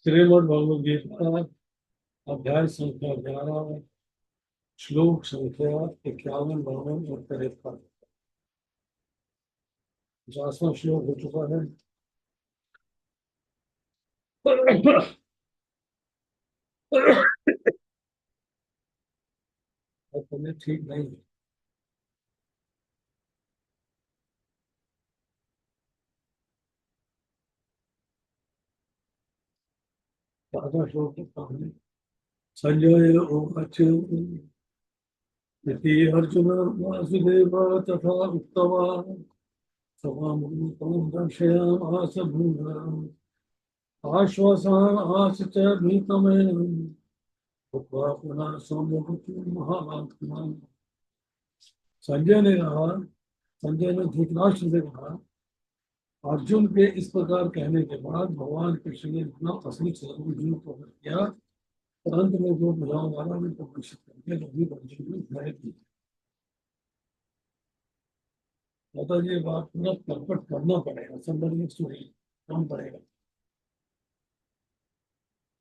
श्रीमद् भगवद गीता अध्याय संख्या 11 श्लोक संख्या 51, 52 और 53। 50वां श्लोक हो चुका है। और तबीयत ठीक नहीं है। 50वां श्लोक के सामने संजय उवाच इति अर्जुन वासुदेव तथा उक्त्वा समामूतं दर्शयामास भूमन् आश्वासयामास च भीतमेनं भूत्वा पुनः सौम्यवपुः महात्मा। संजय ने कहा, संजय ने धृतराष्ट्र से कहा, अर्जुन के इस प्रकार कहने के बाद भगवान कृष्ण ने अपना असली स्वरूप प्रकट किया। अंत में जो बुलाने वाला ने प्रदर्शित करके रवि अर्जुन ने धैर्य दी। माता जी बात पूरा प्रकट करना पड़ेगा, संबंधी स्टोरी कम पड़ेगा।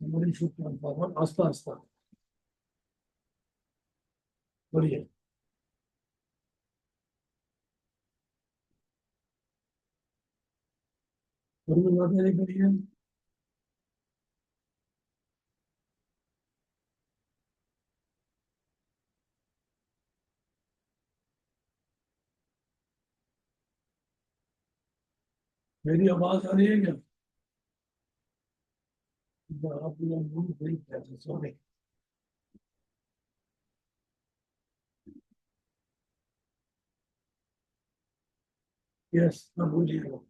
बड़ी शुभ आस्ता आस्ता बढ़िया। बड़ी बात नहीं बढ़िया। मेरी आवाज आ रही है क्या? आप लोग सॉरी। यस, मैं बोलिएगा।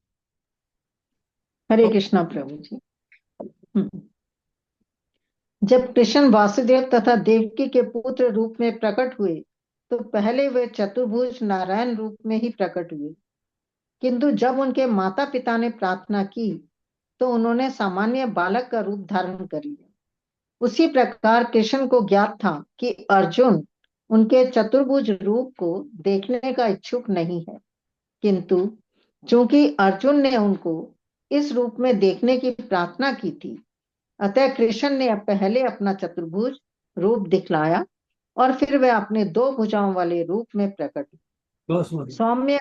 हरे कृष्णा प्रभु जी। जब कृष्ण वासुदेव तथा देवकी के पुत्र रूप में प्रकट हुए तो पहले वे चतुर्भुज नारायण रूप में ही प्रकट हुए, किंतु जब उनके माता पिता ने प्रार्थना की तो उन्होंने सामान्य बालक का रूप धारण कर लिया। उसी प्रकार कृष्ण को ज्ञात था कि अर्जुन उनके चतुर्भुज रूप को देखने का इच्छुक नहीं है, किंतु चूंकि अर्जुन ने उनको इस रूप में देखने की प्रार्थना की थी, अतः कृष्ण ने पहले अपना चतुर्भुज रूप दिखलाया और फिर वह अपने दो भुजाओं वाले रूप में प्रकट हुए। सौम्य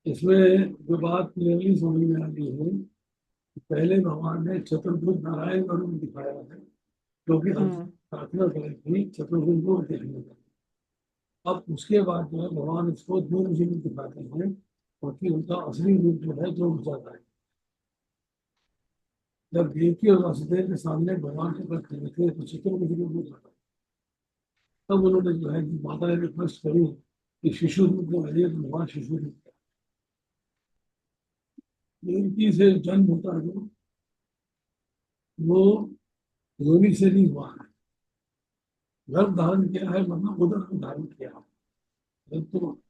इसमें जो बात क्लियरली समझ में आ रही है, पहले भगवान ने चतुर्भुज नारायण का रूप दिखाया है, क्योंकि प्रार्थना करी थी चतुर्भुज को देखने का। अब उसके बाद जो है भगवान उसको दो रूप दिखाते हैं, क्योंकि उनका असली रूप जो है दो भुजा का है। जब देवकी और वासुदेव के सामने भगवान के प्रकट हुए थे तो चतुर्भुज रूप में था। तब उन्होंने जो है कि माता ने रिक्वेस्ट करी कि शिशु रूप में रहिए, तो भगवान शिशु रूप देवकी से जन्म होता है वो योनि से नहीं हुआ है, गर्भ धारण किया है, मतलब उदर को धारण किया है। तो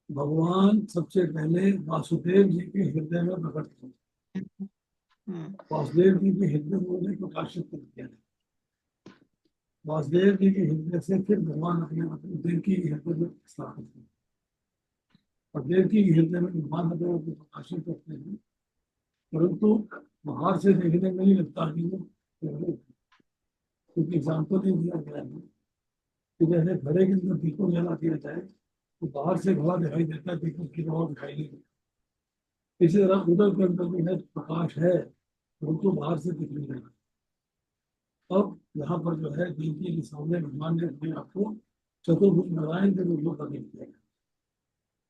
भगवान सबसे पहले वासुदेव जी के हृदय में प्रकट हुए। वासुदेव जी के हृदय में उन्हें प्रकाशित कर दिया। वासुदेव जी के हृदय से फिर भगवान अपने देवकी के हृदय में स्थापित हुए, और देवकी के हृदय में भगवान अपने को प्रकाशित करते हैं। परंतु बाहर से देखने में नहीं लगता कि वो, क्योंकि एग्जाम्पल नहीं दिया गया है कि जैसे घड़े के अंदर दीपक जला दिया जाए तो बाहर से घड़ा दिखाई देता है, दीपक की रोशनी दिखाई नहीं देती। इसी तरह उदर के अंदर जो है प्रकाश है, उनको बाहर से दिख नहीं रहा। अब यहाँ पर जो है देवकी के सामने भगवान ने अपने आप को चतुर्भुज नारायण के रूप में प्रकट किया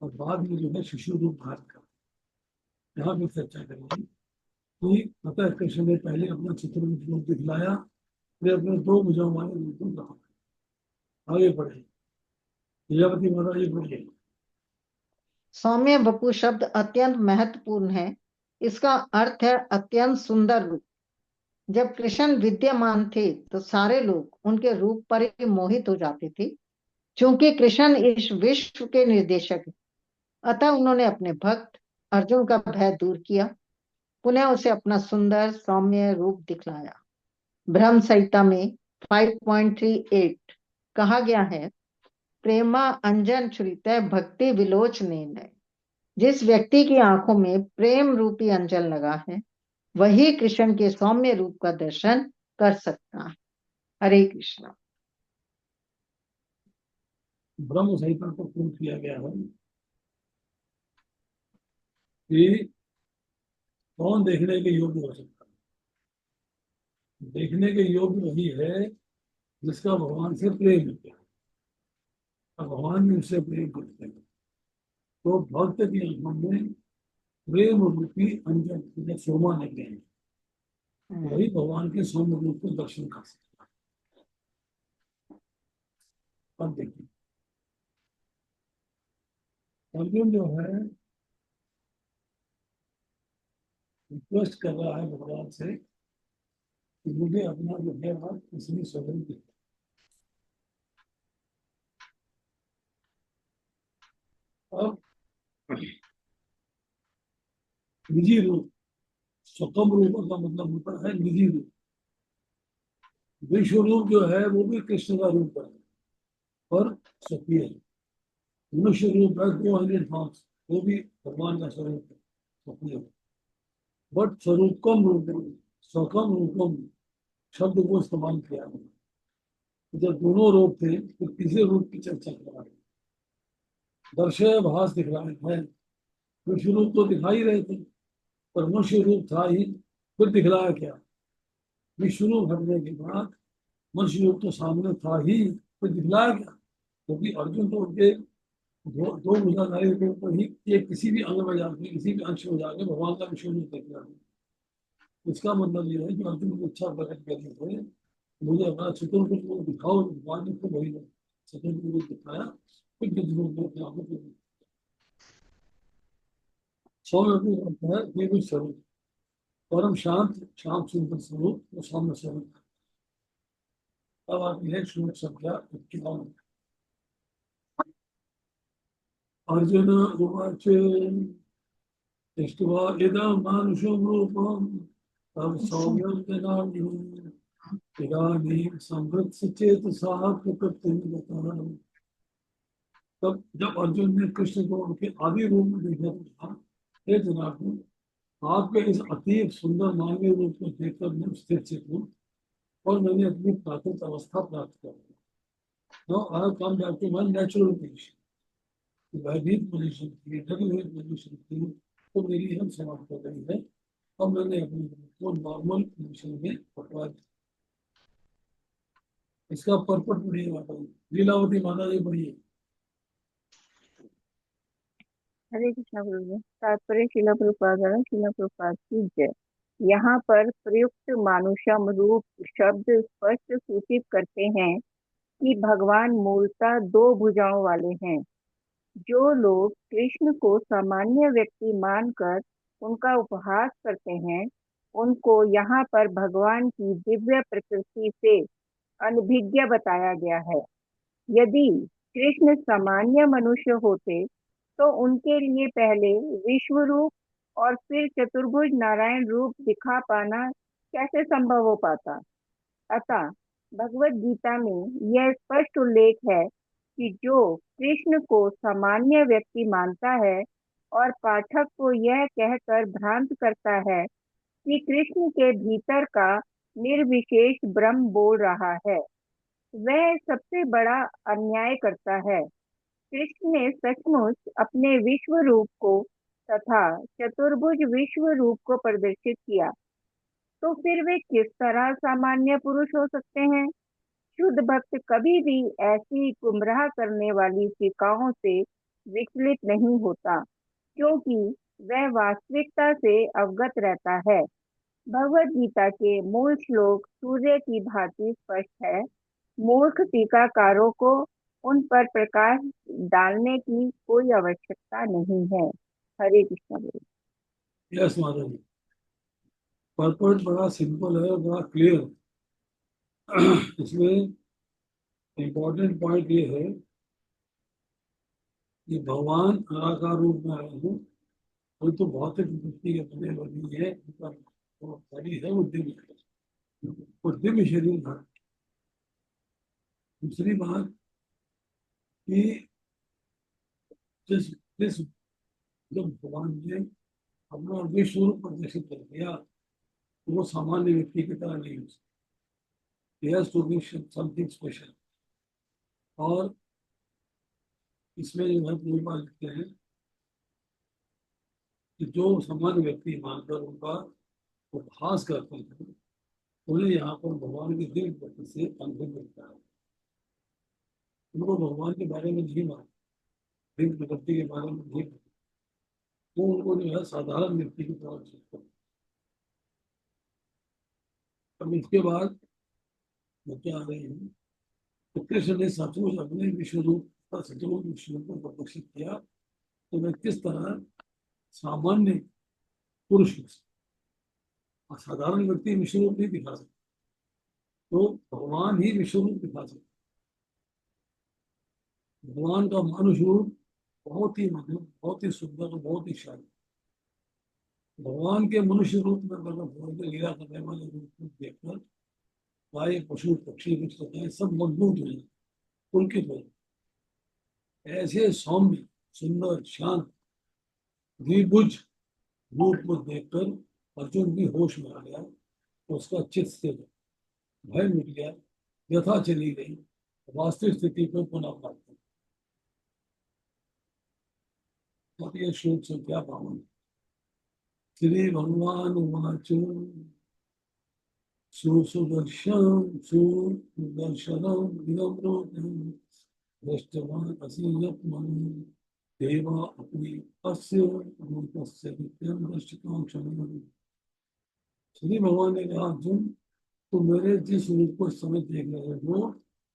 और बाद में जो है शिशु रूप धारण कर। यहाँ भी चर्चा करेंगे कि अतः कृष्ण ने पहले अपना चतुर्भुज रूप दिखलाया, फिर अपने दो भुजाओं वाले रूप को दिखाया। आगे बढ़े, प्रजापति महाराज जी बोलिए। सौम्य वपु शब्द अत्यंत महत्वपूर्ण है। इसका अर्थ है अत्यंत सुंदर रूप। जब कृष्ण विद्यमान थे तो सारे लोग उनके रूप पर ही मोहित हो जाते थे, क्योंकि कृष्ण इस विश्व के निर्देशक हैं। अतः उन्होंने अपने भक्त अर्जुन का भय दूर किया, पुनः उसे अपना सुंदर सौम्य रूप दिखलाया। ब्रह्म संहिता में 5.38 कहा गया है, प्रेमा अंजन छुरित भक्ति विलोचने। जिस व्यक्ति की आंखों में प्रेम रूपी अंजन लगा है वही कृष्ण के सौम्य रूप का दर्शन कर सकता है। हरे कृष्णा। ब्रह्म संहिता को प्रूव किया गया है कि कौन देखने के योग्य हो सकता है। देखने के योग्य वही है जिसका भगवान से प्रेम है, और भगवान भी उससे प्रेम करते हैं। तो भक्त की आंखों में प्रेम रूपी अंजन मतलब सोमा लग गए हैं, वही भगवान के सौम्य रूप को दर्शन कर सकता है। अब देखिए अर्जुन जो है रिक्वेस्ट कर रहा है भगवान से कि मुझे अपना जो है आप इसमें स्वयं दे। अब निजी रूप स्वतम रूप का मतलब होता है निजी रूप। विश्व रूप जो है वो भी कृष्ण का रूप है पर स्वकीय है। मनुष्य रूप है 200 वो भी भगवान का स्वरूप है, स्वकीय है। बट स्वरूपम रूपम स्वकम रूपम शब्द को इस्तेमाल किया है। जब दोनों रूप थे तो तीसरे रूप की चर्चा कर रहा है। दर्शय भास दिख रहा है। विश्व रूप तो दिखाई रहे थे पर मनुष्य रूप था ही, फिर दिखलाया क्या। विश्व रूप हटने के बाद मनुष्य रूप तो सामने था ही, फिर दिखलाया क्या। क्योंकि अर्जुन तो उनके दो भुजाधारी रूप पर ही एक किसी भी अंग में जाके किसी भी अंश में जाके भगवान का विश्व रूप देख रहा है। इसका मतलब ये है कि अर्जुन की इच्छा प्रकट करने थे मुझे अपना चतुर्भुज को दिखाओ, भगवान ने तो वही चतुर्भुज को दिखाया। फिर सौम्य रूप है देवी स्वरूप, परम शांत शांत सुंदर स्वरूप वो सौम्य स्वरूप। अब आती है श्लोक संख्या 51। अर्जुन उवाच दृष्ट्वा इदं मानुषं रूपं तव सौम्यं जनार्दन इदानीं संवृत्स्य चेतसा प्रकृतिं गतः। तब जब अर्जुन ने कृष्ण को उनके आदि रूप में देखा तो कहा, हे जनार्दन आपके इस अतीब सुंदर मानवीय रूप को देखकर मैं स्थिर चित हूँ और मैंने अपनी प्राकृत अवस्था प्राप्त कर ली। Now I have come back to my natural condition. भयभीत पोजीशन थी, डरी हुई पोजीशन थी, तो मेरी हम समाप्त हो गई है। अब मैंने अपने को नॉर्मल पोजीशन में पकड़ा दिया। इसका पर्पट पढ़िए माता जी, लीलावती माता जी पढ़िए। हरे कृष्णा गुरु जी। तात्पर्य शिला प्रभुपाद की जय। यहाँ पर प्रयुक्त मानुषम रूप शब्द स्पष्ट सूचित करते हैं कि भगवान मूलतः दो भुजाओं वाले हैं। जो लोग कृष्ण को सामान्य व्यक्ति मानकर उनका उपहास करते हैं उनको यहाँ पर भगवान की दिव्य प्रकृति से अनभिज्ञ बताया गया है। यदि कृष्ण सामान्य मनुष्य होते तो उनके लिए पहले विश्व रूप और फिर चतुर्भुज नारायण रूप दिखा पाना कैसे संभव हो पाता। अतः भगवत गीता में यह स्पष्ट उल्लेख है कि जो कृष्ण को सामान्य व्यक्ति मानता है और पाठक को यह कहकर भ्रांत करता है कि कृष्ण के भीतर का निर्विशेष ब्रह्म बोल रहा है, वह सबसे बड़ा अन्याय करता है। कृष्ण ने सचमुच अपने विश्व रूप को तथा चतुर्भुज विश्व रूप को प्रदर्शित किया, तो फिर वे किस तरह सामान्य पुरुष हो सकते हैं। शुद्ध भक्त कभी भी ऐसी गुमराह करने वाली टीकाओं से विचलित नहीं होता, क्योंकि वह वास्तविकता से अवगत रहता है। भगवद गीता के मूल श्लोक सूर्य की भांति स्पष्ट है। मूर्ख टीकाकारों को उन पर प्रकाश डालने की कोई आवश्यकता नहीं है। हरे कृष्ण गुरु। यस माता जी, पर्पट बड़ा सिंपल है, बड़ा क्लियर। इसमें इम्पोर्टेंट पॉइंट ये है कि भगवान निराकार रूप में आए हैं। वो तो भौतिक दृष्टि के बने बनी है, उनका वो शरीर है वो दिव्य है, वो दिव्य शरीर है। दूसरी बात कि जिस जिस जब भगवान ने अपना विश्व रूप प्रदर्शित कर दिया तो वो सामान्य व्यक्ति की तरह नहीं हो सकती, समथिंग स्पेशल। और इसमें जो है पूर्णिमा लिखते हैं कि जो सामान्य व्यक्ति मानकर उनका उपहास करते हैं उन्हें यहाँ पर भगवान की दिव्य गति से अनुभव मिलता है। उनको भगवान के बारे में नहीं मालूम, दिव्य प्रकृति के बारे में नहीं मालूम, वो उनको जो है साधारण व्यक्ति की तरह सोचते हैं। अब इसके बाद वो क्या आ रहे हैं, तो कृष्ण ने सचमुच अपने विश्व रूप का सचमुच विश्व रूप को प्रदर्शित किया, तो मैं किस तरह सामान्य पुरुष और साधारण व्यक्ति विश्व रूप नहीं दिखा सकते, तो भगवान ही विश्व रूप दिखा सकते। भगवान का मानुष रूप बहुत ही मधुर, बहुत ही सुंदर और बहुत ही शांत। भगवान के मनुष्य रूप में मतलब लीला करने वाले रूप को देखकर गाय पशु पक्षी वृक्ष सब मजबूत हुए, पुलकित हुए। ऐसे सौम्य सुंदर शांत द्विभुज रूप को देखकर अर्जुन भी होश में आ गया, तो उसका चित्त से भय मिट गया, व्यथा चली गई, वास्तविक स्थिति को पुनः प्राप्त। ये श्लोक से क्या पावन। श्री भगवान उवाच सुदर्शन सुदर्शनम विनम्रोऽहं दृष्टवान् असि यत्मनि देवा अपि अस्य रूपस्य नित्यं दर्शिकाङ्क्षणम्। श्री भगवान ने कहा, अर्जुन तुम मेरे जिस रूप को इस समय देख रहे हो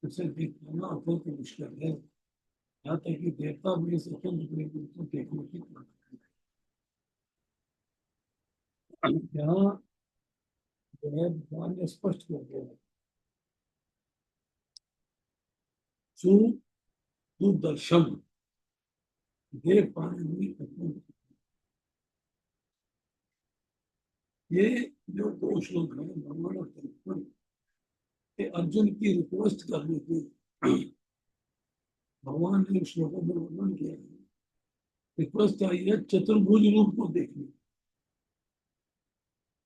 उसे देख पाना अत्यंत मुश्किल है। यहाँ तक कि देवता भी इस अत्यंत रूप को देखने की यहाँ जो है भगवान ने स्पष्ट कर दिया है, सुदर्शन देख पाने में अत्यंत। ये जो दो श्लोक है भगवान और कृष्ण के अर्जुन की रिक्वेस्ट करने की भगवान ने श्लोकों में वर्णन किया है। रिक्वेस्ट आई है चतुर्भुज रूप को देखने।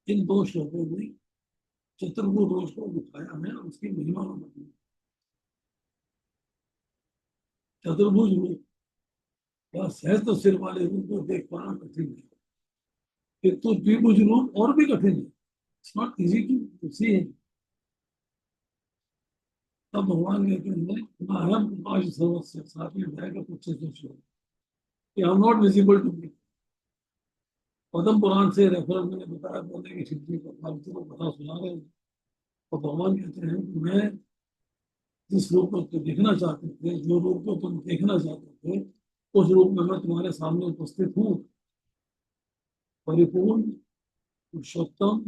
इन दो श्लोकों में चतुर्भुज रूप को दिखाया है और उसकी महिमा बताई। चतुर्भुज रूप या सहस्त्र सिर वाले रूप को देख पाना कठिन है, फिर तो द्विभुज रूप और भी कठिन है। इट्स नॉट इजी टू सी। तब भगवान ने अहम सर्वस्व साथ में जाएगा कुछ श्लोक कि I am not visible to me. Padma Purana से रेफरेंस मैंने बताया, बोलने की शिव जी को फालतू को कथा सुना रहे हैं। तो भगवान कहते हैं कि मैं जिस रूप को तुम देखना चाहते थे, जो रूप को तुम देखना चाहते थे, उस रूप में मैं तुम्हारे सामने उपस्थित हूँ। परिपूर्ण पुरुषोत्तम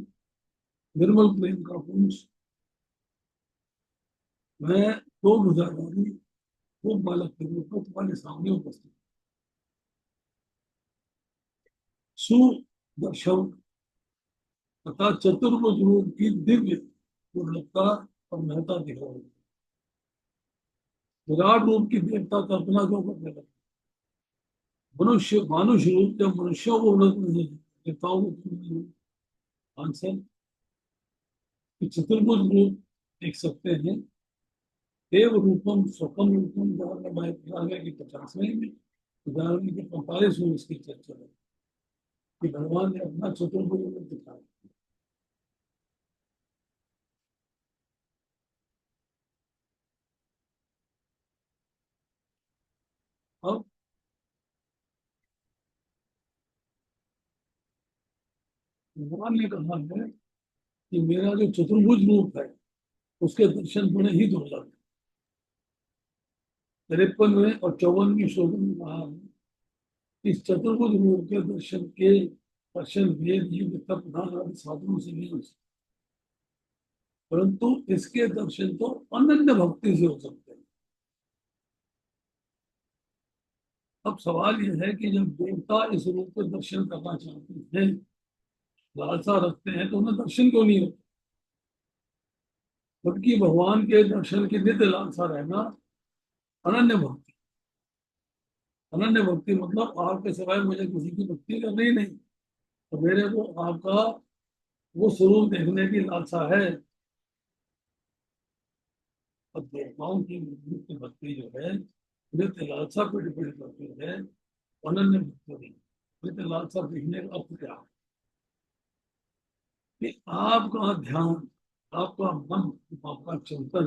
निर्मल प्रेम का पुंज, मैं दो भुजाधारी खूब बालक के रूप में तुम्हारे सामने उपस्थित। सुदर्शन तथा चतुर्भुज रूप की दिव्य पूर्णता और महत्ता दिखा रही। विराट रूप की देवता कल्पना क्यों करने लगे। मनुष्य मानुष रूप जब मनुष्यों को उन्नत नहीं देवताओं को आंसर चतुर्भुज रूप देख सकते हैं। देव रूपम स्वकम रूपम आगे की 50वें में, 11वीं की 45वें इसकी चर्चा है कि भगवान ने अपना चतुर्भुज रूप दिखाया। अब भगवान ने कहा है कि मेरा जो चतुर्भुज रूप है उसके दर्शन बड़े ही दुर्लभ है। 53वें और 54वें श्लोकों में कहा है इस चतुर्भुज रूप के दर्शन वेद युग तप दान आदि साधनों से नहीं हो सकते, परंतु इसके दर्शन तो अनन्य भक्ति से हो सकते हैं। अब सवाल यह है कि जब देवता इस रूप के दर्शन करना चाहते हैं, लालसा रखते हैं, तो उन्हें दर्शन क्यों नहीं होता। जबकि भगवान के दर्शन की नित्य लालसा रहना अनन्य भक्ति। अनन्य भक्ति मतलब आपके सिवाय मुझे किसी की भक्ति करनी ही नहीं, तो मेरे को आपका वो स्वरूप देखने की लालसा है। और देवताओं की नित्य भक्ति जो है नित्य लालसा पर डिपेंड करती है, अनन्य भक्ति नहीं। नित्य लालसा देखने का अर्थ क्या है कि आपका ध्यान, आपका मन, आपका चिंतन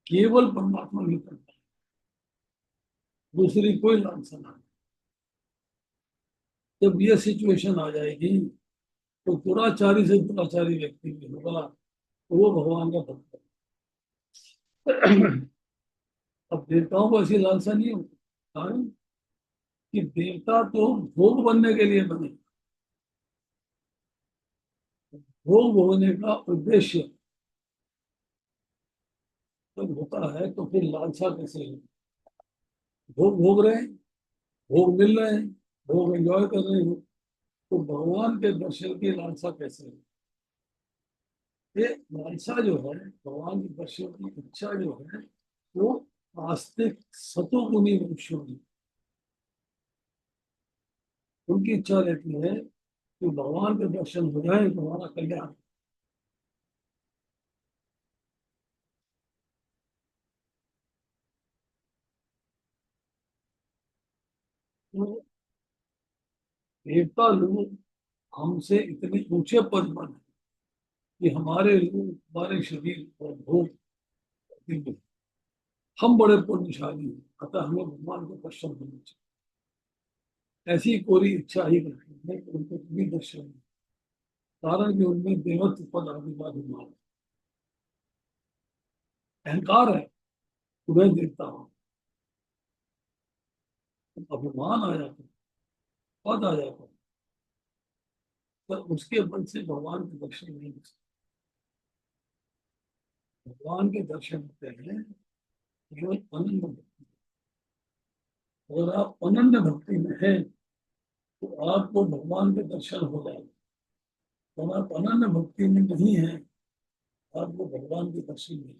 केवल परमात्मा की करता है, दूसरी कोई लालसा नहीं। जब ये सिचुएशन आ जाएगी तो दुराचारी से दुराचारी व्यक्ति भी होगा तो वो भगवान का भक्त है। अब देवताओं को ऐसी लालसा नहीं होती, कारण कि देवता तो भोग बनने के लिए बने, भोग भोगने का उद्देश्य जब होता है तो फिर लालसा कैसे है? भोग भोग रहे हैं, भोग मिल रहे हैं, भोग एंजॉय कर रहे हो, तो भगवान के दर्शन की लालसा कैसे है? ये लालसा जो है, भगवान के दर्शन की इच्छा जो है, वो आस्तिक सतोगुणी मनुष्यों की उनकी इच्छा रहती है कि भगवान के दर्शन हो जाए तो हमारा कल्याण। तो देवता लोग हमसे इतने ऊंचे पद पर हैं कि हमारे लोग, हमारे शरीर और भोग दिव्य, हम बड़े पुण्यशाली हैं, अतः हमें भगवान के दर्शन होने चाहिए। ऐसी कोरी इच्छा ही करती है कि उनको कभी दर्शन नहीं, कारण कि उनमें देवत्व पद आदिवाद विमान अहंकार है, उदय देवता हो, अभिमान आ जाता है, पद आ जाता है, तो उसके बल से भगवान के दर्शन नहीं हो सकते। भगवान के दर्शन होते हैं केवल अनन्य भक्ति। अगर आप अनन्य भक्ति में हैं तो आपको भगवान के दर्शन हो जाएंगे। अगर आप अनन्य भक्ति में नहीं है, आपको भगवान के दर्शन नहीं।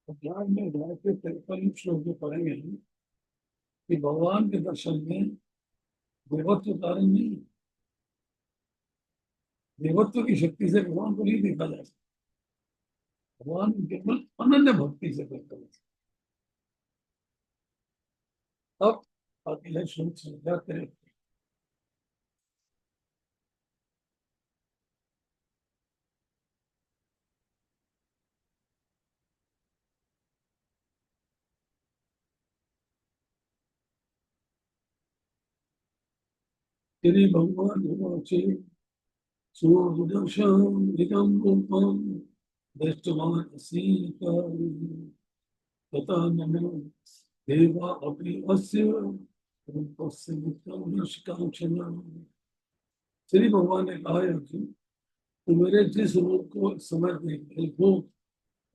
तो ज्ञान में गाय के 53 श्लोक जो पढ़ेंगे हम, कि भगवान के दर्शन में देवत्व कारण नहीं, देवत्व की शक्ति से भगवान को नहीं देखा जा सकता, भगवान केवल अनन्य भक्ति से देखा जा सकता। अब बाकी है श्लोक संख्या 53। श्री भगवान वाचे सूर्यदर्शन निगम रूपम दृष्टवान सीता तथा नमो देवा अपि अस्य रूपस्य नित्यं निष्कांक्षणं। श्री भगवान ने कहा है अर्जुन, तो मेरे जिस रूप को इस समय देखो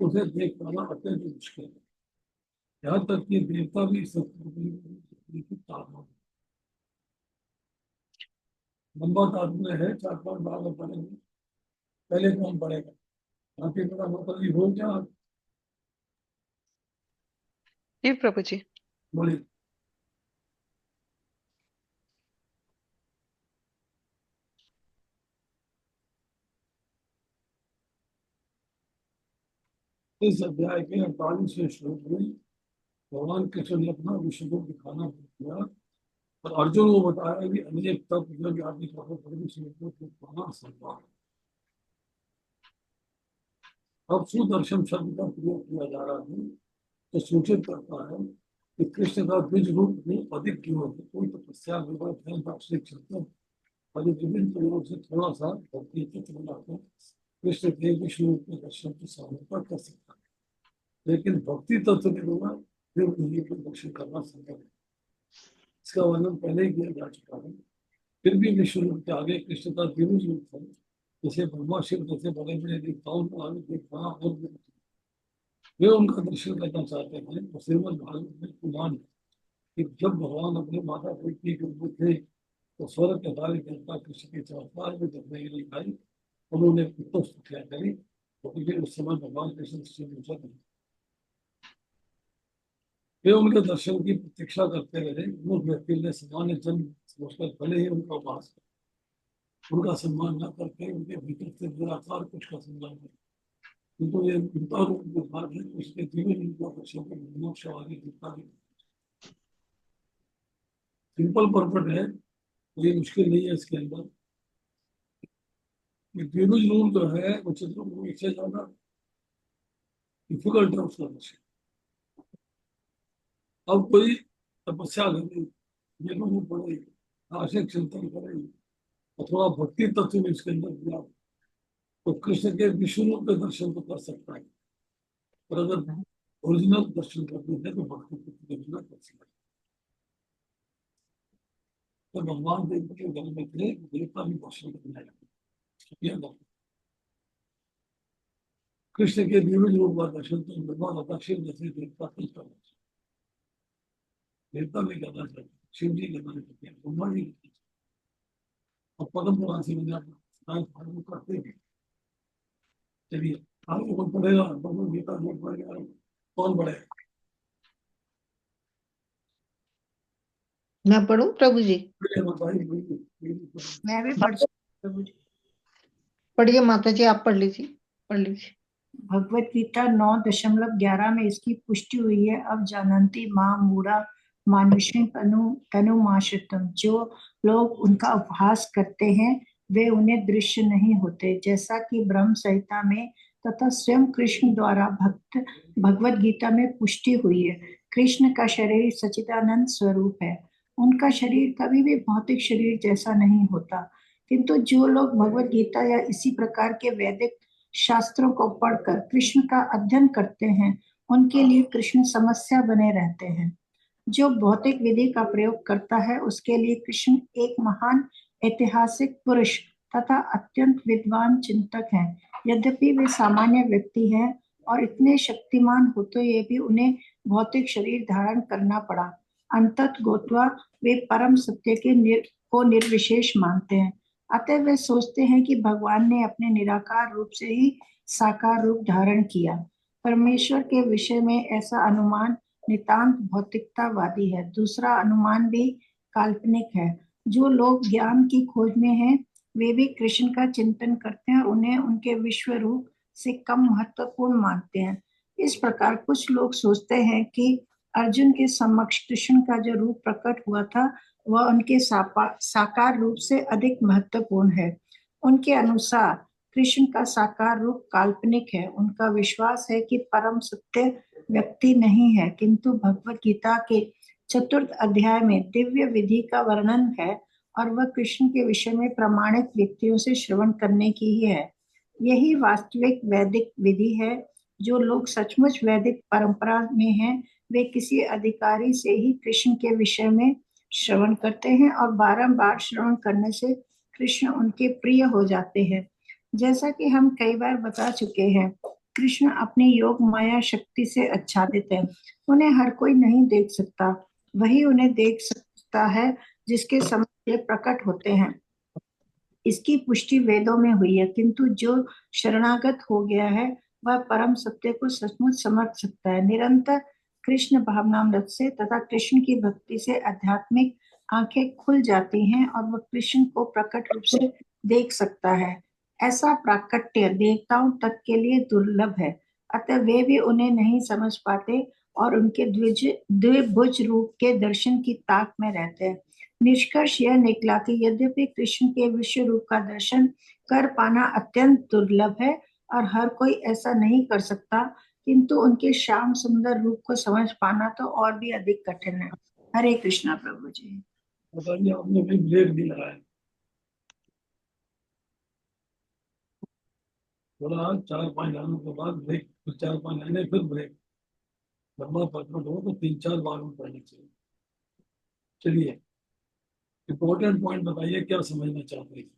उसे देख पाना अत्यंत मुश्किल है। यहाँ तक कि देवता भी इस की ताकत, लंबा तात्पर्य है, 4-5 बार पढ़ेंगे, पहले कौन पढ़ेगा? बाकी मेरा मतलब ये हो क्या जी प्रभु जी। बोले। इस अध्याय के 48वें श्लोक में भगवान कृष्ण ने अपना विश्व को दिखाना किया और अर्जुन को बताया कि अनेक तत्व जो ज्ञाति पाना संभव है। अब सुदर्शन शब्द का प्रयोग किया जा रहा है तो सूचित करता है कि कृष्ण का द्विज रूप में अधिक क्यों है, कोई तपस्या विवाद है दार्शनिक चिंतन और विभिन्न प्रयोग से थोड़ा सा भक्ति चित्र बनाकर कृष्ण के विष्णु रूप के दर्शन की सहायता कर सकता है, लेकिन भक्ति तत्व के बिना फिर उन्हीं को दर्शन करना संभव है। इसका वर्णन पहले ही किया जा चुका है। फिर भी विष्णु रूप के आगे कृष्ण का द्विज रूप है, जैसे ब्रह्मा शिव जैसे बड़े बड़े देवताओं को आगे देखना और वे उनका दर्शन करना चाहते हैं। तो श्रीमद् भागवत में पुराण कि जब भगवान अपने माता पिता के रूप थे तो स्वर्ग के सारे देवता कृष्ण के चमत्कार में देखने के लिए आई, उन्होंने पुष्प क्रिया करी क्योंकि उस समय भगवान कृष्ण से पूछा था। वे उनके दर्शन की प्रतीक्षा करते रहे। मूर्ख व्यक्ति ने सामान्य जन समझकर भले ही उनका उपहास कर, उनका सम्मान न करके उनके भीतर से निराकार कुछ का सम्मान कर, किंतु ये उनका रूप विभाग है, उसके जीवन उनका दर्शन को मोक्ष आगे दिखता है। सिंपल पर्पट है, कोई मुश्किल नहीं है इसके अंदर। ये द्विभुज रूप जो है वो चतुर्भुज से ज्यादा डिफिकल्ट है उसका दर्शन। अब कोई तपस्या करे, ये लोग पड़े, आशय चिंतन करे, अथवा भक्ति तत्व में इसके अंदर दिया, तो कृष्ण के विष्णु रूप के दर्शन को कर सकता है। और अगर ओरिजिनल दर्शन करते हैं तो भक्ति तत्व के बिना कर सकता है। तो भगवान देव के गल में थे, देवता भी दर्शन करने आए। कृष्ण के द्विभुज रूप का दर्शन तो भगवान होता, शिव जैसे देवता नहीं करना चाहिए। देवता भी करना चाहिए, शिव जी करना चाहिए, ब्रह्मा जी करना चाहिए, और पद्म पुराण से मुझे करते हैं। चलिए आगे कौन पढ़ेगा? भगवत गीता जो पढ़ेगा कौन पढ़ेगा? मैं पढ़ूं प्रभु जी? मैं भी पढ़ सकती हूँ। पढ़िए माता जी, आप पढ़ लीजिए, पढ़ लीजिए। भगवत गीता 9.11 में इसकी पुष्टि हुई है। अब जानन्ति मां मूढ़ा मानुषं तनुमाश्रितम्। जो लोग उनका उपहास करते हैं वे उन्हें दृश्य नहीं होते, जैसा कि ब्रह्म संहिता में तथा स्वयं कृष्ण द्वारा भगवत गीता में पुष्टि हुई है। कृष्ण का शरीर सच्चिदानंद स्वरूप है। उनका शरीर कभी भी भौतिक शरीर जैसा नहीं होता, किंतु जो लोग भगवत गीता या इसी प्रकार के वैदिक शास्त्रों को पढ़कर कृष्ण का अध्ययन करते हैं, उनके लिए कृष्ण समस्या बने रहते हैं। जो भौतिक विधि का प्रयोग करता है उसके लिए कृष्ण एक महान ऐतिहासिक पुरुष तथा अत्यंत विद्वान चिंतक हैं। यद्यपि वे सामान्य व्यक्ति हैं और इतने शक्तिमान होते हुए भी उन्हें भौतिक शरीर धारण करना पड़ा, अंतत गोत्वा वे परम सत्य को निर्विशेष मानते हैं। अतः वे सोचते हैं कि भगवान ने अपने निराकार रूप से ही साकार रूप धारण किया। परमेश्वर के विषय में ऐसा अनुमान नितांत भौतिकतावादी है। दूसरा अनुमान भी काल्पनिक है। जो लोग ज्ञान की खोज में हैं, वे भी कृष्ण का चिंतन करते हैं और उन्हें उनके विश्व रूप से कम महत्वपूर्ण मानते हैं। इस प्रकार कुछ लोग सोचते हैं कि अर्जुन के समक्ष कृष्ण का जो रूप प्रकट हुआ था वह उनके साकार रूप से अधिक महत्वपूर्ण है। उनके अनुसार कृष्ण का साकार रूप काल्पनिक है। उनका विश्वास है कि परम सत्य व्यक्ति नहीं है, किंतु भगवत गीता के 4th अध्याय में दिव्य विधि का वर्णन है और वह कृष्ण के विषय में प्रमाणित व्यक्तियों से श्रवण करने की ही है। यही वास्तविक वैदिक विधि है। जो लोग सचमुच वैदिक परंपरा में हैं, वे किसी अधिकारी से ही कृष्ण के विषय में श्रवण करते हैं और बारंबार श्रवण करने से कृष्ण उनके प्रिय हो जाते हैं। जैसा कि हम कई बार बता चुके हैं, कृष्ण अपनी योग माया शक्ति से आच्छादित है। उन्हें हर कोई नहीं देख सकता, वही उन्हें देख सकता है जिसके समय प्रकट होते हैं। इसकी पुष्टि वेदों में हुई है, किंतु जो शरणागत हो गया है वह परम सत्य को सचमुच समझ सकता है। निरंतर कृष्ण भावनामृत से तथा कृष्ण की भक्ति से आध्यात्मिक आंखें खुल जाती हैं और वह कृष्ण को प्रकट रूप से देख सकता है। ऐसा प्राकट्य देवताओं तक के लिए दुर्लभ है, अतः वे भी उन्हें नहीं समझ पाते और उनके द्विभुज रूप के दर्शन की ताक में रहते हैं। निष्कर्ष यह निकला कि यद्यपि कृष्ण के विश्व रूप का दर्शन कर पाना अत्यंत दुर्लभ है और हर कोई ऐसा नहीं कर सकता, किंतु उनके श्याम सुंदर रूप को समझ पाना तो और भी अधिक कठिन है। हरे कृष्णा प्रभु जी। बताइए, आपने भी ब्रेक भी लगाया, थोड़ा 4-5 लाइनों के बाद ब्रेक, फिर 4-5 लाइनें फिर ब्रेक। लंबा पत्र हो तो 3-4 बार में पढ़ना चाहिए। चलिए, इम्पोर्टेंट पॉइंट बताइए, क्या समझना चाहते हैं?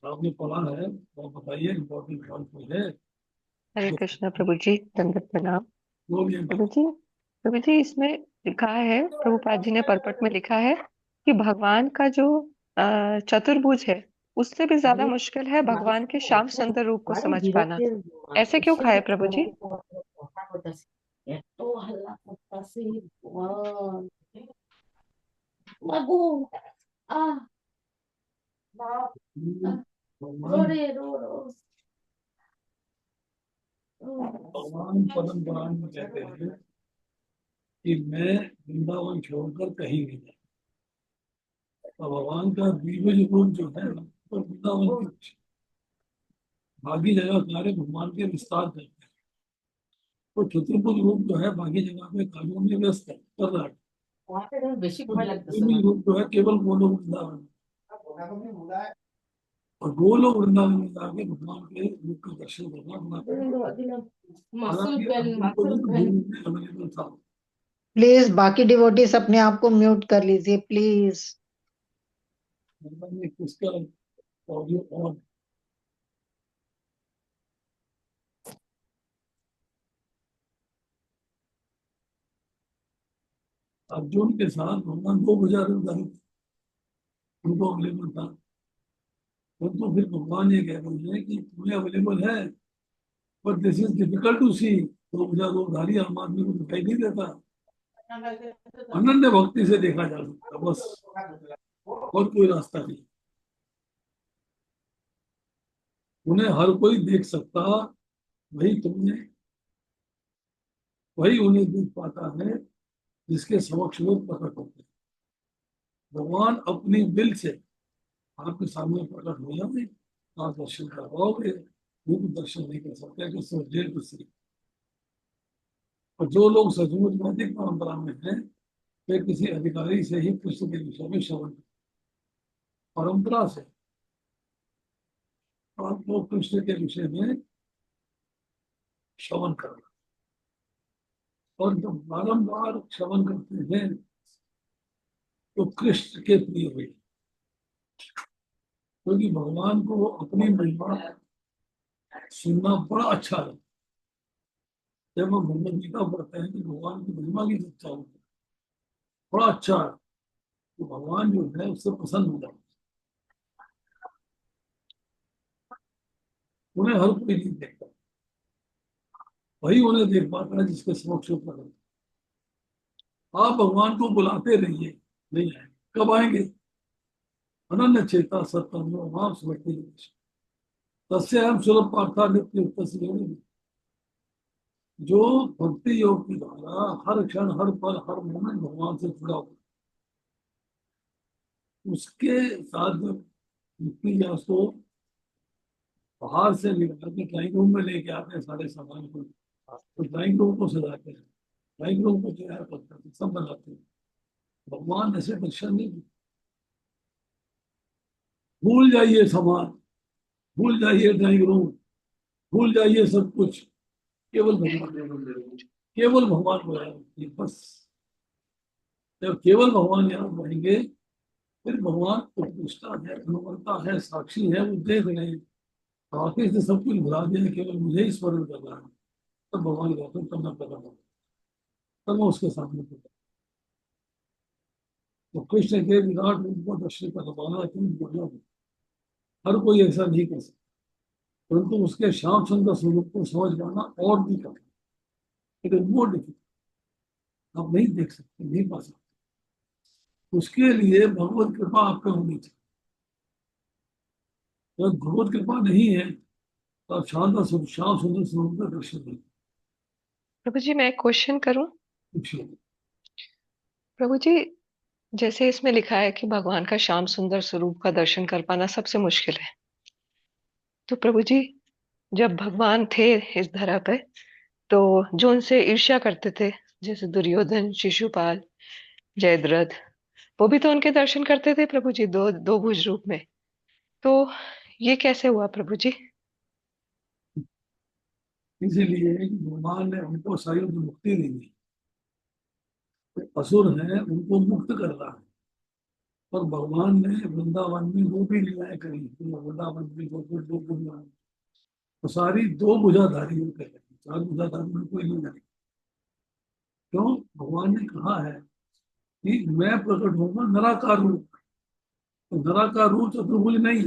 आपने पढ़ा है तो बताइए, इम्पोर्टेंट पॉइंट कोई है हरे कृष्णा प्रभु जी, दंडवत प्रणाम। वो भी प्रभु जी इसमें लिखा है, प्रभुपाद जी ने परपट में लिखा है कि भगवान का जो चतुर्भुज है उससे भी ज्यादा मुश्किल है भगवान के श्याम सुंदर रूप को समझ पाना। ऐसे क्यों कहा है प्रभु जी? भगवान भगवान परम पुराण में कहते हैं कि मैं वृंदावन छोड़कर कहीं नहीं जाता। तो भगवान का दिव्य रूप जो है ना, तो वृंदावन के पीछे बाकी जगह कार्य भगवान के विस्तार करते हैं। तो चतुर्भुज रूप जो है बाकी जगह पे कार्यों में व्यस्त है, कर रहा है। तो दिव्य रूप जो है केवल गोलोक वृंदावन, और गोलोक वृंदावन में जाके भगवान के रूप का दर्शन करना बना। हालांकि अर्जुन को भी भूमि में अवेलेबल था। प्लीज बाकी डिवोटीज अपने आप को म्यूट कर लीजिए प्लीज। मतलब ये किसका ऑडियो ऑन? अर्जुन के साथ भगवान 2000 उनको अवेलेबल था। तो फिर भगवान ये कह रहे हैं कि तुम्हें अवेलेबल है, but this is difficult to see. 2000 आम आदमी को दिखाई नहीं देता। अनन्य भक्ति से देखा जा सकता बस, और कोई रास्ता नहीं। उन्हें हर कोई देख सकता, वही तुम्हें, वही उन्हें देख पाता है जिसके समक्ष वो प्रकट होते हैं। भगवान अपनी दिल से आपके सामने प्रकट हो जाते, आप दर्शन कर पाओगे। रूप दर्शन नहीं कर सकते कि सो देर दूसरी। और जो लोग सचमुच वैदिक परंपरा में हैं, वे किसी अधिकारी से ही कृष्ण के विषय में श्रवण परंपरा से और वो कृष्ण के विषय में श्रवण करना। और जब बारंबार श्रवण करते हैं तो कृष्ण के प्रिय हुए, क्योंकि भगवान को अपनी महिमा सुनना बड़ा अच्छा लगता है। जब हम भगवद गीता पढ़ते हैं कि भगवान की महिमा की चर्चा होती है, बड़ा अच्छा है। तो भगवान जो है उससे प्रसन्न हो जाता है। उन्हें हर कोई नहीं देखता, वही उन्हें देख पाता है जिसके समक्ष वो प्रकट। आप भगवान को बुलाते रहिए, नहीं आए कब आएंगे? अनन्य चेता सत्तम भाव स्मृति तस्य हम सुलभ पार्था नित्य युक्त। जो भक्ति योग के द्वारा हर क्षण हर पल हर मोमेंट भगवान से जुड़ा हुआ, उसके साथ जब व्यक्ति या उसको बाहर से निकाल के ड्राइंग रूम में लेके आते हैं सारे सामान को, तो ड्राइंग रूम को सजाते हैं, ड्राइंग रूम को तैयार करते हैं, सब बनाते हैं। भगवान ऐसे दर्शन नहीं देते। भूल जाइए सामान, भूल जाइए ड्राइंग रूम, भूल जाइए सब कुछ, केवल भगवान, केवल भगवान को याद रखिए बस। जब केवल भगवान याद रहेंगे, फिर भगवान उत्कृष्टा है, अनुमंता है, साक्षी है, वो देख रहे हैं। बाकी से सब कुछ भुला दिया, केवल मुझे ही स्मरण करना है। तब भगवान कहते हैं तब मैं प्रकट हूँ, तब मैं उसके सामने प्रकट। तो कृष्ण के विराट रूप को दर्शन कर पाना इतनी दुर्लभ है, हर कोई ऐसा नहीं कर सकता। परंतु उसके श्याम सुंदर स्वरूप को समझ पाना और भी कठिन, इट इज मोर डिफिकल्ट। आप नहीं देख सकते, नहीं पा सकते। उसके लिए भगवत कृपा आप पे होनी चाहिए। जब भगवत कृपा नहीं है तो आप शानदार श्याम सुंदर स्वरूप का दर्शन नहीं प्रभु जी मैं एक क्वेश्चन करूं? पूछिए। प्रभु जी, जैसे इसमें लिखा है कि भगवान का श्याम सुंदर स्वरूप का दर्शन कर पाना सबसे मुश्किल है, तो प्रभु जी जब भगवान थे इस धरा पे, तो जो उनसे ईर्ष्या करते थे, जैसे दुर्योधन, शिशुपाल, जयद्रथ, वो भी तो उनके दर्शन करते थे प्रभु जी, दो भुज रूप में। तो ये कैसे हुआ प्रभु जी? इसीलिए कि भगवान ने उनको शायद मुक्ति नहीं दी। तो असुर हैं उनको मुक्त कर रहा है, और भगवान ने वृंदावन में वो भी लीलाएं करी, तो वृंदावन में गोकुल गोकुल में तो सारी दो भुजाधारी होकर करी, चार भुजाधारी में कोई नहीं करी। क्यों? भगवान ने कहा है कि मैं प्रकट होगा निराकार रूप। तो निराकार रूप चतुर्भुज नहीं,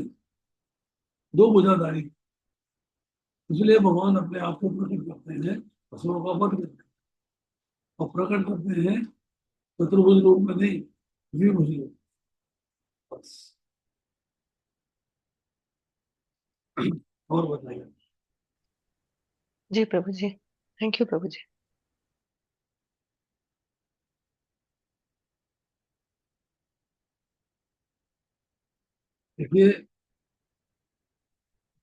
दो भुजाधारी, इसलिए भगवान अपने आप को प्रकट करते हैं, असुरों का वध करते हैं, और प्रकट करते हैं चतुर्भुज रूप में नहीं, द्विभुज रूप। बस। और बताइए। जी प्रभु जी, थैंक यू प्रभु जी। देखिए,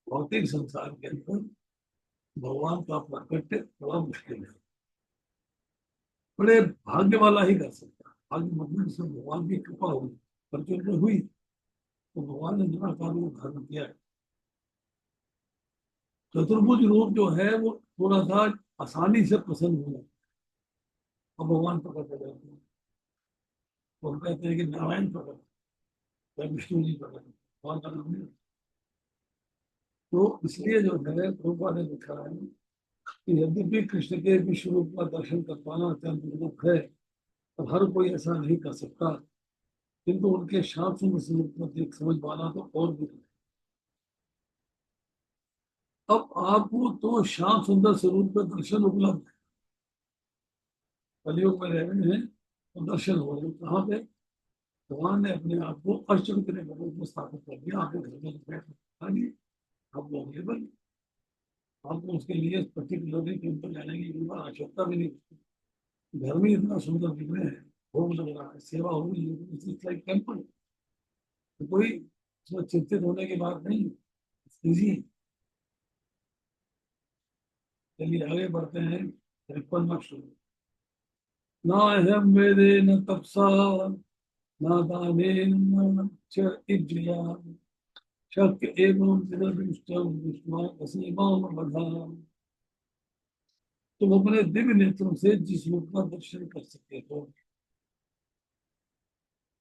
भौतिक संसार के अंदर भगवान का प्रकट बड़ा मुश्किल है, बड़े भाग्य वाला ही कर सकता है। भाग्य मतलब से भगवान की कृपा हुई, प्रचुर में हुई, तो भगवान ने निराकार रूप धारण किया है। चतुर्भुज रूप जो है वो थोड़ा सा आसानी से प्रसन्न हो जाता है, और भगवान प्रकट हो जाते हैं। तो हम कहते हैं कि नारायण प्रकट या विष्णु जी प्रकट, भगवान का नाम नहीं। तो इसलिए जो है प्रभुपाद ने लिखा है कि यद्यपि कृष्ण के विश्व रूप का दर्शन कर पाना अत्यंत दुर्लभ है, तो हर कोई ऐसा नहीं कर सकता, किंतु उनके शांत सुंदर स्वरूप को देख समझ पाना तो और भी। अब आपको तो श्याम सुंदर स्वरूप का दर्शन उपलब्ध है, कलयुग में रह रहे हैं तो दर्शन हो रहे हैं। कहाँ पे? भगवान ने अपने आप को अष्टविग्रह के रूप में स्थापित कर दिया आपके घर में बैठे, आप अवेलेबल। आपको उसके लिए पर्टिकुलरली टेम्पल जाने की आवश्यकता भी नहीं। घर में इतना सुंदर दिख रहे हैं, भोग लग रहा है, सेवा हो रही है, लाइक टेम्पल। तो कोई इसमें चिंतित होने की बात नहीं, इजी। चलिए आगे बढ़ते हैं। 53वां श्लोक। ना अहम वेदे न तपसा न दानेन न च इज्जया शक्य एवं विदुष्टम विस्मासीमाम वधा। तुम अपने दिव्य नेत्रों से जिस रूप का दर्शन कर सकते हो,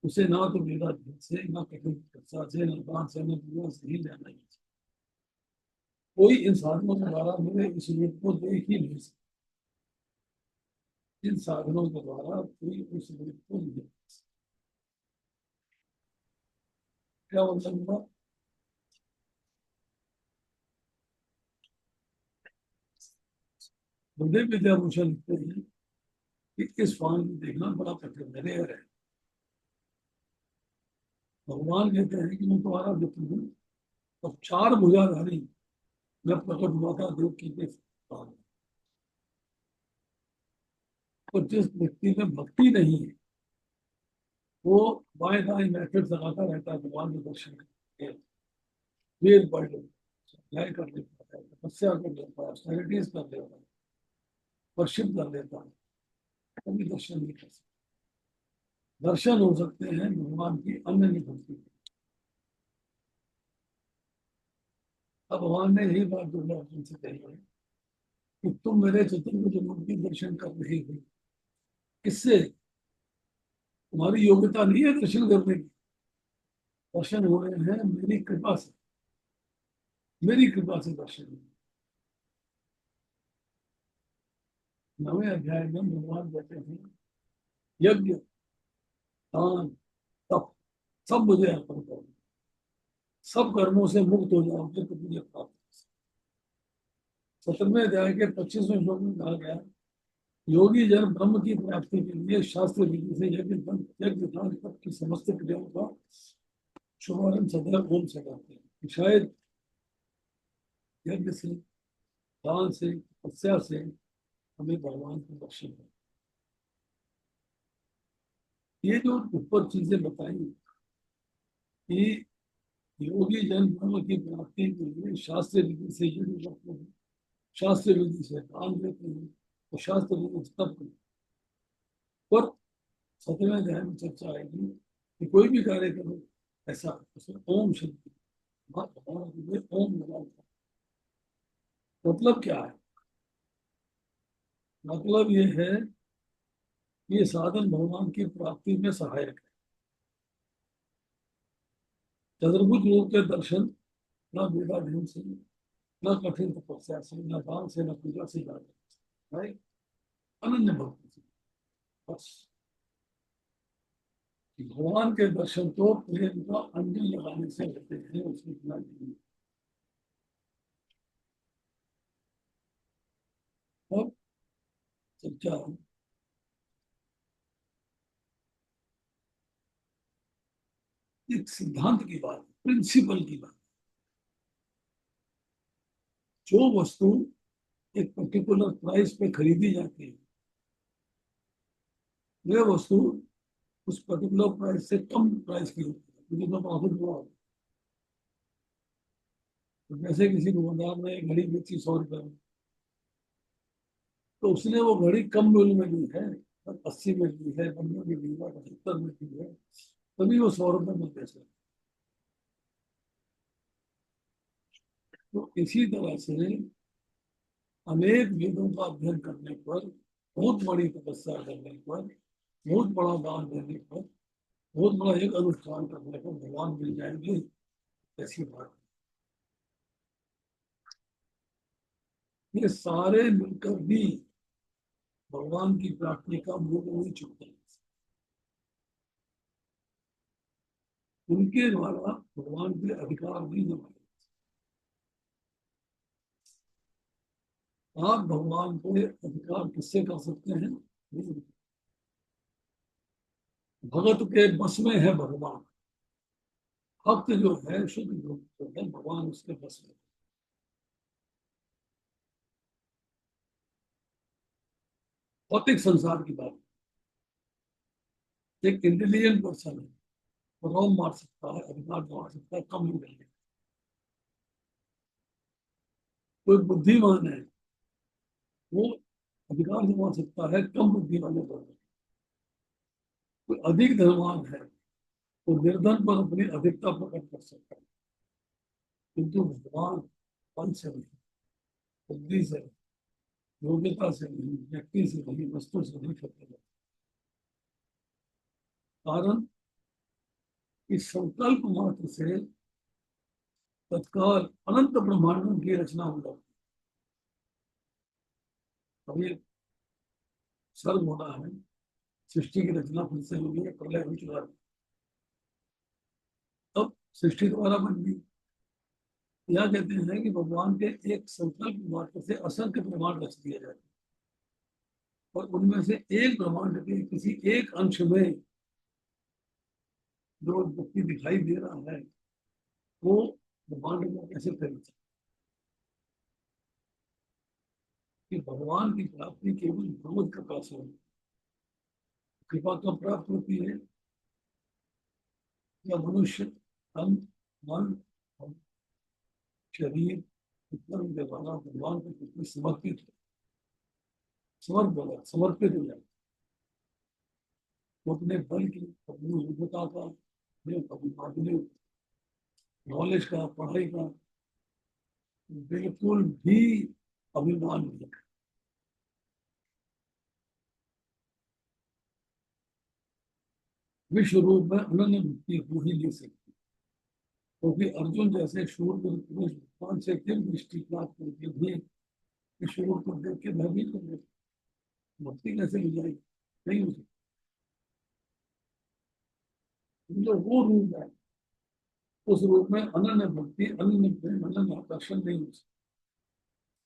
उसे ना तो वेदाध्ययन से, ना कठिन तपस्या से, न दान से, न पूजा से ही जाना ही। कोई इन साधनों के द्वारा मेरे इस रूप को देख ही नहीं सकता। इन साधनों के द्वारा कोई उस रूप को नहीं देख सकता। क्या मतलब हुआ? गुरुदेव विद्याभूषण लिखते हैं कि इस फॉर्म को देखना बड़ा कठिन है, रेयर है। भगवान कहते हैं कि मैं तुम्हारा मित्र हूँ, और चार भुजाधारी जब प्रकट हुआ था देव की के पास। तो जिस व्यक्ति में भक्ति नहीं है, वो बाएं दाएं मैसेज लगाता रहता है भगवान के दर्शन के, वेद पढ़ लेता है, न्याय कर लेता है, तपस्या कर लेता है, चैरिटीज कर लेता है, वर्शिप कर लेता है, कभी दर्शन नहीं कर सकता। दर्शन हो सकते हैं भगवान की अन्य भक्ति के। अब भगवान ने यही बात दुर्गा अर्जुन से कही है कि तुम मेरे चतुर्भुज रूप के दर्शन कर रहे हो, किससे? तुम्हारी योग्यता नहीं है दर्शन करने की, दर्शन हो रहे हैं मेरी कृपा से, मेरी कृपा से दर्शन हो रहे हैं। 9वें अध्याय में भगवान कहते हैं यज्ञ, दान, तप सब मुझे अर्पण करो, सब कर्मों से मुक्त हो जाओगे तो मुझे प्राप्त। 17वें अध्याय के 25वें श्लोक में कहा गया योगी जन ब्रह्म की प्राप्ति के लिए शास्त्र विधि से यज्ञ दान तप की समस्त क्रियाओं का शुभारंभ सदैव ओम से करते हैं। शायद यज्ञ से, दान से, तपस्या से हमें भगवान को दर्शन है। ये जो ऊपर चीजें बताई कि योगी जन ब्रह्म की प्राप्ति के लिए शास्त्र विधि से यज्ञ करते हैं, शास्त्र विधि से दान देते हैं, तो शास्त्र विधि से तप करते हैं। पर 17वें अध्याय में चर्चा आएगी कि कोई भी कार्य करो ऐसा उसमें ओम शब्द ओम लगा होता है। मतलब क्या है? मतलब ये है कि ये साधन भगवान की प्राप्ति में सहायक है। चतुर्भुज रूप के दर्शन न वेदाध्ययन से, न कठिन तपस्या से, न दान से, न पूजा से जाते हैं, अनन्य भक्ति से। बस भगवान के दर्शन तो प्रेम का अंजन लगाने से होते हैं, उसमें इतना नहीं। चर्चा है। एक सिद्धांत की बात, प्रिंसिपल की बात। जो वस्तु एक पर्टिकुलर प्राइस पे खरीदी जाती है, वह वस्तु उस पर्टिकुलर प्राइस से कम प्राइस की होती है, क्योंकि उसमें प्रॉफिट हुआ होता है। तो जैसे किसी दुकानदार ने एक घड़ी बेची 100 रुपए में, तो उसने वो घड़ी कम मूल्य में ली है, 80 में ली है, 90 में ली है, 75 में ली है, तभी वो 100 रुपए में बेच रहा है। तो इसी तरह से अनेक वेदों का अध्ययन करने पर, बहुत बड़ी तपस्या करने पर, बहुत बड़ा दान देने पर, बहुत बड़ा एक अनुष्ठान करने पर भगवान मिल जाएंगे, ऐसी बात। ये सारे मिलकर भी भगवान की प्राप्ति का मूल नहीं चुकते। उनके द्वारा भगवान के अधिकार नहीं जमाए। आप भगवान के अधिकार किससे कर सकते हैं? भगत के बस में है भगवान। भक्त जो है, शुद्ध जो है, भगवान उसके बस में। भौतिक संसार की बात, एक इंटेलिजेंट पर्सन है, वो रॉन्ग मार सकता है, अधिकार जमा सकता है, कम नहीं करेगा। कोई बुद्धिमान है, वो अधिकार जमा सकता है कम बुद्धि वाले लोग। कोई अधिक धनवान है, तो निर्धन पर अपनी अधिकता प्रकट कर सकता है, किंतु भगवान बल से नहीं, बुद्धि से, योग्यता से नहीं, व्यक्ति से नहीं, वस्तु से नहीं करते। कारण इस संकल्प मात्र से तत्काल अनंत ब्रह्मांडों की रचना हो जाती है। अभी सर्व होना है, सृष्टि की रचना फिर से हुई है, प्रलय हो चुका है, तब सृष्टि दोबारा बन गई। यह कहते हैं कि भगवान के एक संकल्प मात्र से असंख्य ब्रह्मांड रच दिए जाते हैं, और उनमें से एक ब्रह्मांड के किसी एक अंश में जो व्यक्ति दिखाई दे रहा है, वो ब्रह्मांड को कैसे खरीद सकते? कि भगवान की प्राप्ति केवल भगवत कृपा से होती है। कृपा कब प्राप्त होती है? या मनुष्य तन, मन और शरीर कर्म के द्वारा भगवान के प्रति समर्पित हो, समर्पित हो जाए। वो अपने बल की, अपनी योग्यता का, अपनी नॉलेज का, पढ़ाई का बिल्कुल भी अभिमान नहीं। विश्व रूप में अनन्य भक्ति हो ही नहीं सकती, क्योंकि अर्जुन जैसे शूर भगवान से किम दृष्टि प्राप्त करके भी विश्व रूप को देख के भयभीत हो गए। भक्ति कैसे हो जाएगी? नहीं हो सकती। जो वो रूप है, उस रूप में अनन्य भक्ति, अनन्य प्रेम, अनन्य आकर्षण नहीं हो सकता।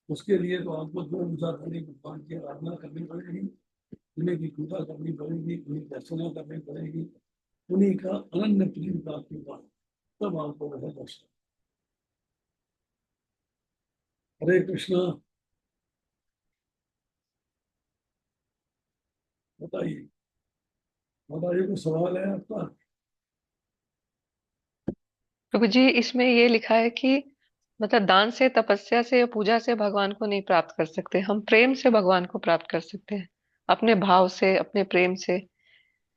उसके लिए तो आपको दो विचारधारी भगवान की आराधना करनी पड़ेगी, उन्हीं की पूजा करनी पड़ेगी, उन्हीं की अर्चना करनी पड़ेगी, उन्हीं का अनन्य प्रेम प्राप्ति होगा, तब आपको वह दर्शन। हरे कृष्णा। बताइए, बताइए, कोई सवाल है आपका? प्रभु जी, इसमें ये लिखा है कि मतलब दान से, तपस्या से या पूजा से भगवान को नहीं प्राप्त कर सकते, हम प्रेम से भगवान को प्राप्त कर सकते हैं, अपने भाव से, अपने प्रेम से।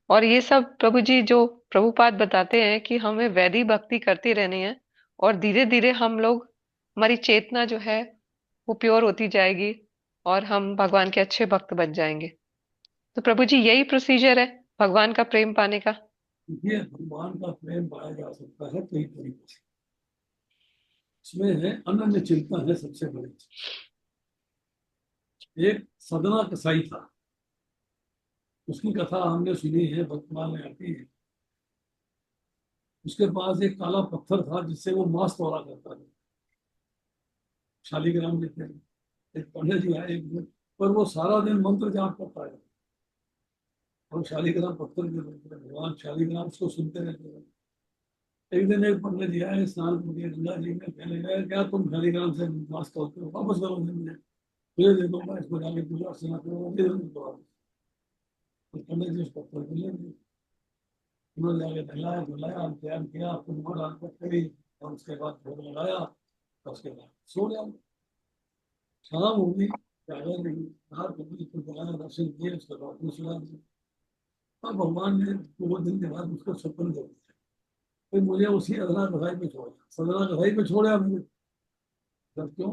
और ये सब प्रभु जी जो प्रभुपाद बताते हैं कि हमें वैदिक भक्ति करती रहनी है, और धीरे धीरे हम लोग, हमारी चेतना जो है वो प्योर होती जाएगी, और हम भगवान के अच्छे भक्त बन जाएंगे। तो प्रभु जी यही प्रोसीजर है भगवान का प्रेम पाने का? ये भगवान का प्रेम पाया जा सकता है कई तरीके से। इसमें है अनन्य चिंतन है सबसे बड़ी चीज। एक सदना कसाई था, उसकी कथा हमने सुनी है, वर्तमान में आती है। उसके पास एक काला पत्थर था जिससे वो मांस तोड़ा करता था। शालीग्राम देते हैं, एक पंडित जी आए, एक दिन पर वो सारा दिन मंत्र जाप करता है और शालिग्राम पत्थर के रूप में भगवान शालिग्राम उसको सुनते रहते हैं। एक दिन एक पंडित जी आए स्नान करके गंगा जी में, कहने लगे क्या तुम शालिग्राम से मास करते हो, वापस करो मुझे, तुझे दे दूंगा, इसको जाके पूजा अर्चना करो, दे दूंगा वापस। तो पंडित जी उस पत्थर को ले गए, उन्होंने जाके नहलाया धुलाया तैयार किया, कुंभर आरती करी और उसके बाद भोग लगाया और उसके बाद सो गया। शाम होगी, जागा नहीं, रात होगी, फिर भगवान दर्शन किए, उसके बाद में सुना दिया। अब भगवान ने 2 दिन के बाद उसको सपन दे दिया, फिर मुझे उसी अदना कसाई पे छोड़ा, सदना कसाई पे छोड़ा मुझे। जब क्यों?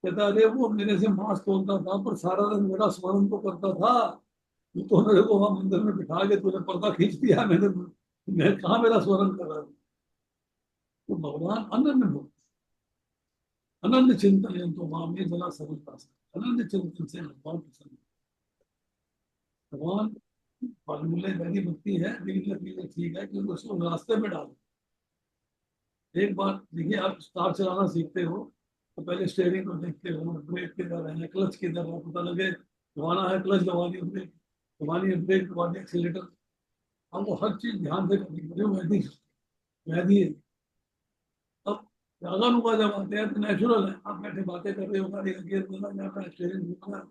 कहता अरे वो मेरे से मांस तोड़ता था पर सारा दिन मेरा स्मरण तो करता था, तू तो मेरे को वहां मंदिर में बिठा के तूने पर्दा खींच दिया, मैं कहाँ मेरा स्मरण कर रहा हूँ। तो भगवान अनन्य भक्त, अनन्य चिंतन है तो माम ये जना सरलता से, अनन्य चिंतन से भगवान प्रसन्न। भगवान फॉर्मूले वैसी भक्ति है, लेकिन ये ठीक है कि उसको रास्ते में डालो। एक बार देखिए, आप कार चलाना सीखते हो तो पहले स्टेयरिंग को देखते हो, ब्रेक किधर है, क्लच किधर है, पता लगे दबाना है, क्लच दबानी है, ब्रेक दबानी है, ब्रेक दबानी है, एक्सीलेटर। हमको हर चीज ध्यान से करनी पड़े, वैदी वैदी है। अब रागानुगा जब आते हैं तो नेचुरल है, आप बैठे बातें कर रहे हो, गाड़ी का गियर बोला जा रहा है, स्टेयरिंग घूम रहा है,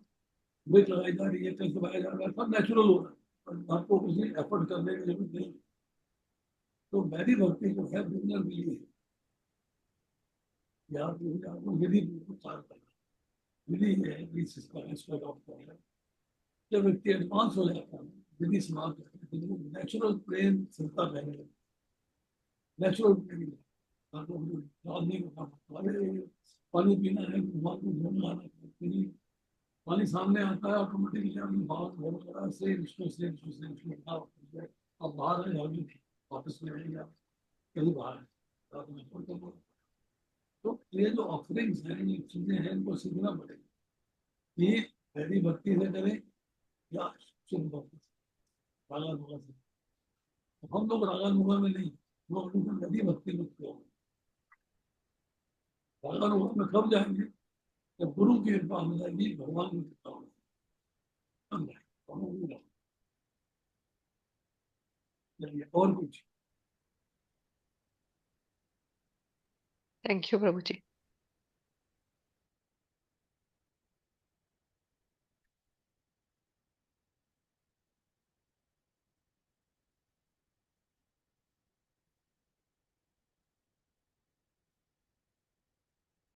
ब्रेक लगाई जा रही है, क्लच दबाया जा रहा है, सब नेचुरल हो रहा है और आपको किसी एफर्ट करने की जरूरत नहीं। तो वैदी भक्ति जो है बिगिनर के लिए या आपको विधि कार्य करना, विधि है, बीच इसका एस्पेक्ट ऑफ करना। जब व्यक्ति एडवांस हो जाता है, विधि समाप्त करते हैं, तो नेचुरल प्रेम चिंता रहने लगती है, नेचुरल प्रेम। आपको याद नहीं करना पड़ता, अरे पानी पीना है, घुमा को घूमना है, पानी सामने आता है ऑटोमेटिकली, आपने भाव बहुत बड़ा से विष्णु से विष्णु से विष्णु भाव कर दिया। अब बाहर है अभी वापस में आएंगे आप, कहीं बाहर है तो आप महसूस करो। तो ये जो ऑफरिंग्स हैं, ये चीजें हैं, इनको सीखना पड़ेगा। ये हरी भक्ति से करें या शुद्ध भक्ति से, रागा नुगा से। तो हम लोग रागा नुगा में नहीं, लोग नदी भक्ति में क्यों? रागा नुगा में कब जाएंगे? जब गुरु की कृपा हो जाएगी, भगवान की कृपा हो जाएगी। चलिए और कुछ। Thank you Prabhu ji.